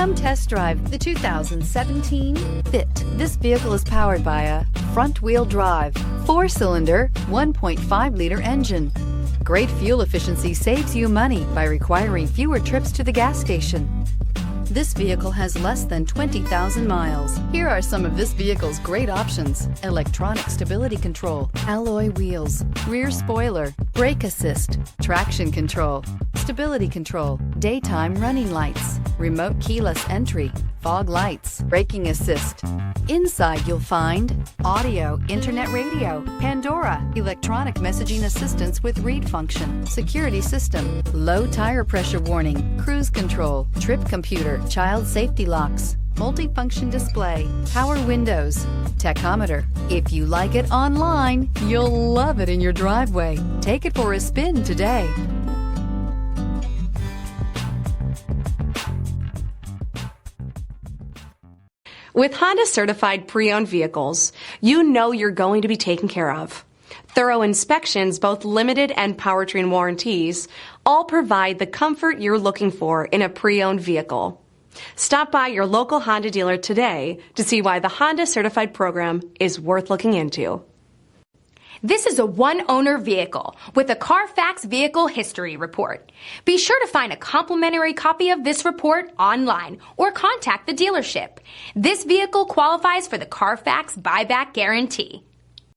Come test drive the 2017 Fit. This vehicle is powered by a front-wheel drive, 4-cylinder, 1.5-liter engine. Great fuel efficiency saves you money by requiring fewer trips to the gas station. This vehicle has less than 20,000 miles. Here are some of this vehicle's great options: electronic stability control, alloy wheels, rear spoiler, brake assist, traction control, stability control, daytime running lights, remote keyless entry, fog lights, braking assist. Inside you'll find audio, internet radio, Pandora, electronic messaging assistance with read function, security system, low tire pressure warning, cruise control, trip computer, child safety locks, multifunction display, power windows, tachometer. If you like it online, you'll love it in your driveway. Take it for a spin today. With Honda certified pre-owned vehicles, you know you're going to be taken care of. Thorough inspections, both limited and powertrain warranties, all provide the comfort you're looking for in a pre-owned vehicle. Stop by your local Honda dealer today to see why the Honda certified program is worth looking into. This is a one-owner vehicle with a Carfax Vehicle History Report. Be sure to find a complimentary copy of this report online or contact the dealership. This vehicle qualifies for the Carfax Buyback Guarantee.